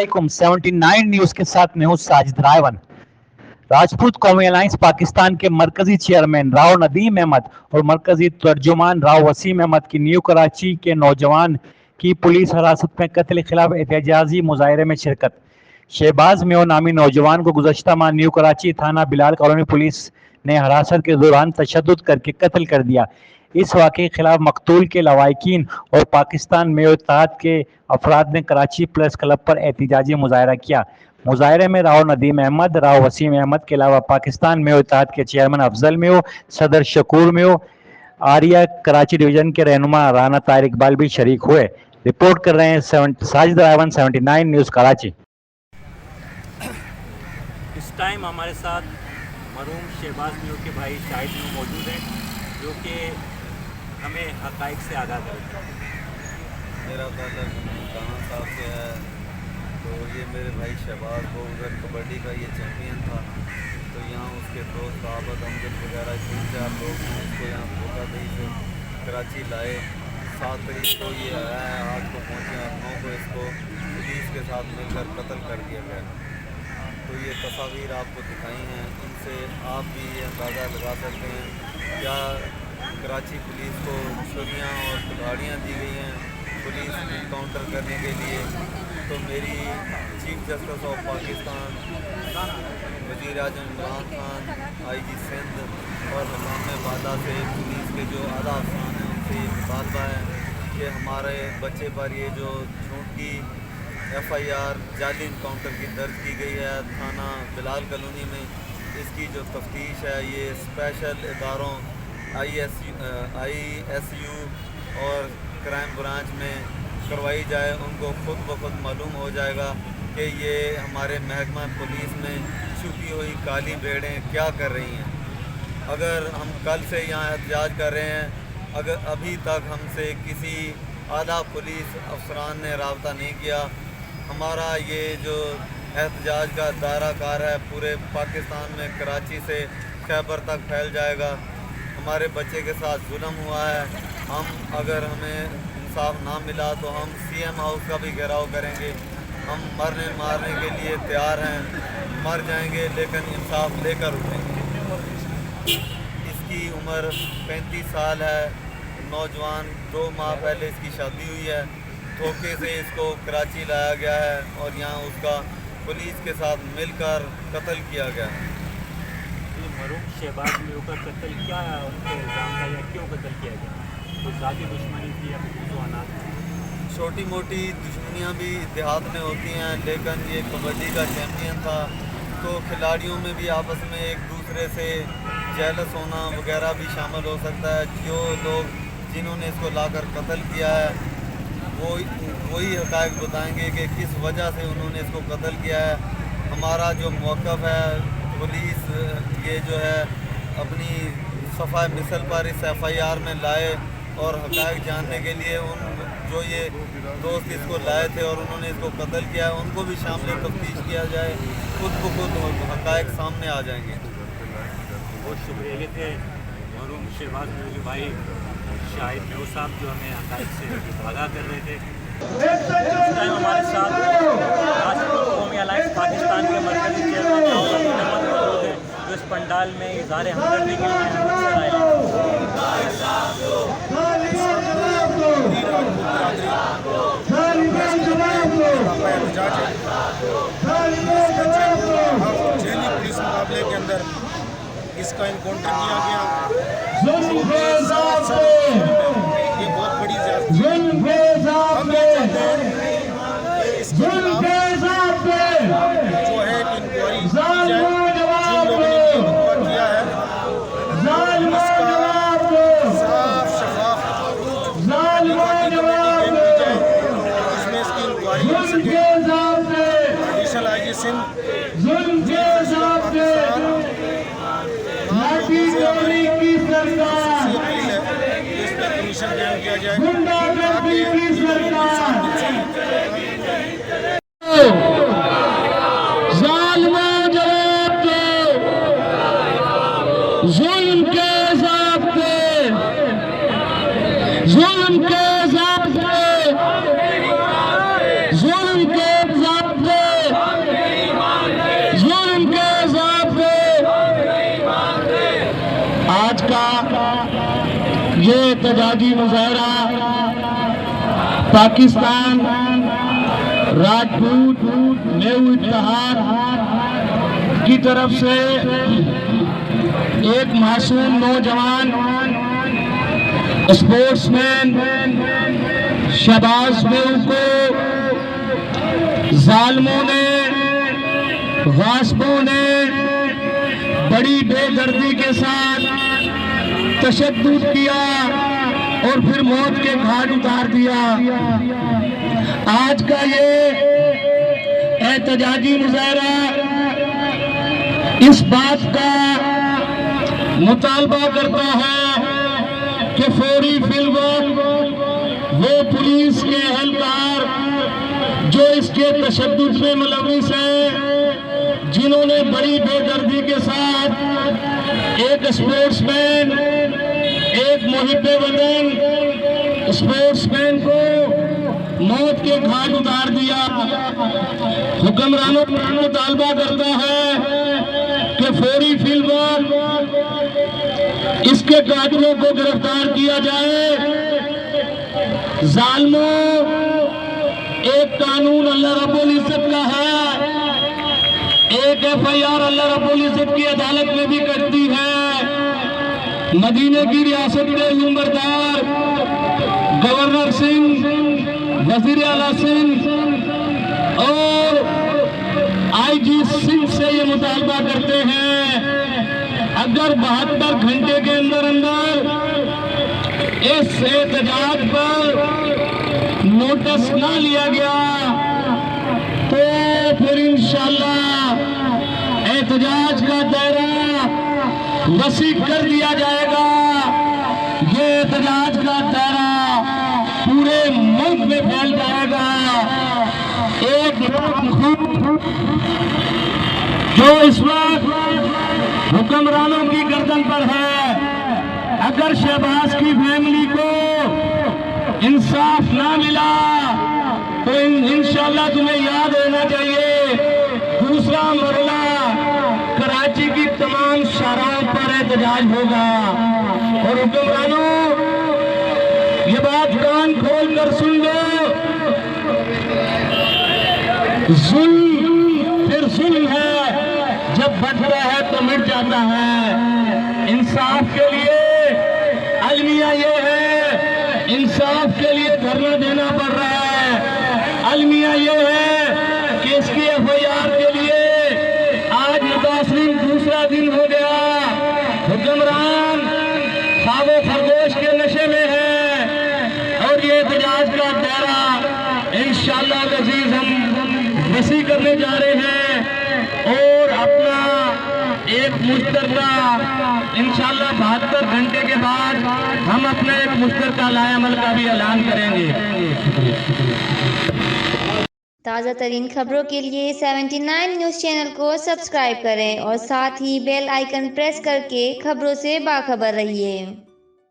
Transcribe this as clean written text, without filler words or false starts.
अस्सलामुअलैकुम 79 न्यूज़ के साथ मैं हूं साजिद रायवन। राजपूत कौमी अलायंस पाकिस्तान के मरकजी चेयरमैन राव नदीम अहमद और मरकजी तर्जुमान राव वसीम अहमद की न्यू कराची के नौजवान की पुलिस हिरासत में कत्ल के खिलाफ एहतजाजी मुजाहरे में शिरकत। शहबाज मेयो नामी नौजवान को गुज़श्ता माह न्यू कराची थाना बिलाल कॉलोनी पुलिस ने हिरासत के दौरान तशद्दुद करके कत्ल कर दिया। इस वाक़े के खिलाफ मकतूल के लवाहिकीन और पाकिस्तान मेयो इत्तेहाद के अफराद ने कराची प्रेस क्लब पर एहतजाजी मुजाहरा किया। मुजाहरे में राव नदीम अहमद, राव वसीम अहमद के अलावा पाकिस्तान मेयो इत्तेहाद के चेयरमैन अफजल मेयो, सदर शकूर मेयो, आर्या कराची डिवीजन के रहनुमा राना ताहिर इकबाल भी शरीक हुए। रिपोर्ट कर रहे हैं साजिद रायवन 79 न्यूज़ कराची। इस टाइम हमारे साथ मरहूम शहबाज मेयो के भाई शाहिद मेयो मौजूद हैं, जो कि हमें हक़ाइक़ से आगाह करेंगे। मेरा ताल्लुक़ खान साहब से है, तो ये मेरे भाई शहबाज वो उधर कबड्डी का ये चैम्पियन था, तो यहाँ उसके दोस्त आबद अमजद वगैरह 3-4 लोग हैं, उसको यहाँ धोखाधड़ी से कराची लाए। 7 तारीख को ये आया है, आज को पहुँचे और 9 को इसको पुलिस के साथ मिलकर कत्ल कर दिया गया। तो ये तस्वीर आपको दिखाई हैं, इनसे आप भी ये अंदाज़ा लगा सकते हैं क्या कराची पुलिस को छुरियाँ और कुल्हाड़ियाँ दी गई हैं पुलिस इनकाउंटर करने के लिए। तो मेरी चीफ जस्टिस ऑफ पाकिस्तान, वज़ीर आज़म इमरान खान, IG सिंध और हुकाम वाला से पुलिस के जो आला अफसरान हैं उनसे ये मुतालबा है कि हमारे बच्चे पर ये जो झूठी FIR जाली इनकाउंटर की दर्ज की गई है थाना बिलाल कॉलोनी में, इसकी जो तफ्तीश है ये स्पेशल इदारों ISU और क्राइम ब्रांच में करवाई जाए। उनको खुद ब खुद मालूम हो जाएगा कि ये हमारे महकमा पुलिस में छुपी हुई काली भेड़ें क्या कर रही हैं। अगर हम कल से यहाँ एहतजाज कर रहे हैं, अगर अभी तक हमसे किसी आला पुलिस अफसरान ने रब्ता नहीं किया, हमारा ये जो एहतजाज का दायरा कार है पूरे पाकिस्तान में कराची से खैबर तक फैल जाएगा। हमारे बच्चे के साथ जुल्म हुआ है, हम अगर हमें इंसाफ ना मिला तो हम CM हाउस का भी घेराव करेंगे। हम मरने मारने के लिए तैयार हैं, मर जाएंगे लेकिन इंसाफ लेकर उठेंगे। इसकी उम्र 35 साल है, नौजवान 2 माह पहले इसकी शादी हुई है। धोखे से इसको कराची लाया गया है और यहाँ उसका पुलिस के साथ मिलकर कत्ल किया गया है। मरहूम शहबाज मेयो का कत्ल क्या है, उनके इल्ज़ाम था या क्यों कत्ल किया गया? तो ज़ाती दुश्मनी थी या खसूसात? छोटी मोटी दुश्मनियाँ भी इत्तेहाद में होती हैं, लेकिन ये कबड्डी का चैम्पियन था तो खिलाड़ियों में भी आपस में एक दूसरे से जेलस होना वगैरह भी शामिल हो सकता है। जो लोग जिन्होंने इसको लाकर कत्ल किया है वही हक़ाइक़ बताएंगे कि किस वजह से उन्होंने इसको कत्ल किया है। हमारा जो मौक़िफ़ है, पुलिस ये जो है अपनी सफ़ा मिसल पर इस FIR में लाए और हक़ाइक़ जानने के लिए उन जो ये दोस्त इसको लाए थे और उन्होंने इसको कत्ल किया है उनको भी शामिल तफ्तीश किया जाए, खुद ब खुद हक़ाइक़ सामने आ जाएंगे। बहुत शुक्रिया। ये थे मरहूम शहबाज मेयो के भाई शाहिद मेयो साहब, जो हमें हक़ाइक़ से आगाह कर रहे थे। इस टाइम हमारे साथ राजपूत कौमी अलायंस पाकिस्तान के मरकजी चेयरमैन राव नदीम अहमद मौजूद हैं, जो इस पंडाल में इज़हार हमदर्दी के लिए अक्सर आए हैं। पुलिस मुकाबले के अंदर इसका इनकाउंटर किया गया। ये बहुत बड़ी हम ये चाहते हैं कि इसके खिलाफ जो है इंक्वायरी की जाए। जिन लोगों ने ये बकवा किया है इसका साफ शफाफ इसमें इसकी इंक्वायरी हो सके। एडिशनल IG सिंध कमीशन कायम किया जाए जुल्म के एहतजाजी मुजाहरा पाकिस्तान राजपूत न्यू इत्तेहाद की तरफ से एक मासूम नौजवान स्पोर्ट्समैन शहबाज मेऊ को जालिमों ने, गासिबों ने बड़ी बेदर्दी के साथ तशद्दुद किया और फिर मौत के घाट उतार दिया। आज का ये एहतजाजी मुजाहरा इस बात का मुतालबा करता है कि फौरी फिलवक्त वो पुलिस के एहलकार जो इसके तशद्दुद में मुलविस है, जिन्होंने बड़ी बेदर्दी के साथ एक स्पोर्ट्समैन, एक मुहिब्बे वतन स्पोर्ट्समैन को मौत के घाट उतार दिया। हुक्मरानों का मुतालबा करता है कि फौरी फिलवक्त इसके कातिलों को गिरफ्तार किया जाए। जालिमों, एक कानून अल्लाह रब्बुल इज्जत का है, एक FIR अल्लाह रब्बुल इज्जत की अदालत में भी करती है। मदीने की रियासत के हुक्मरान गवर्नर सिंह, वजीर आला सिंह और IG सिंह से ये मुतालबा करते हैं, अगर 72 घंटे के अंदर इस एहतजाज पर नोटिस ना लिया गया तो फिर इंशाअल्लाह एहतजाज का दायरा वसी कर दिया जाएगा। ये एहतजाज का दायरा पूरे मुल्क में फैल जाएगा। एक जो इस वक्त हुक्मरानों की गर्दन पर है, अगर शहबाज की फैमिली को इंसाफ ना मिला तो इंशाअल्लाह तुम्हें याद होना चाहिए, दूसरा मरला कराची की तमाम शाहराहों पर एहतजाज होगा। और हुक्मरानों, ये बात कान खोल कर सुन लो, जुल्म फिर जुल्म है, जब बढ़ता है तो मिट जाता है। इंसाफ के लिए अलमिया ये है, इंसाफ के लिए धरना देना पड़ रहा है। अलमिया ये है कि इसकी FIR के लिए आज मुतासरीन दूसरा दिन हो गया। हुक्मरान खाबो खरगोश के नशे में है और ये एहतजाज का दायरा इंशाअल्लाह अज़ीज़ हम वसी करने जा रहे हैं और अपना एक मुश्तरका इंशाअल्लाह 72 घंटे के बाद हम अपना एक मुश्तरका लाएअमल का भी ऐलान करेंगे। ताज़ा तरीन खबरों के लिए 79 न्यूज़ चैनल को सब्सक्राइब करें और साथ ही बेल आइकन प्रेस करके खबरों से बाखबर रहिए।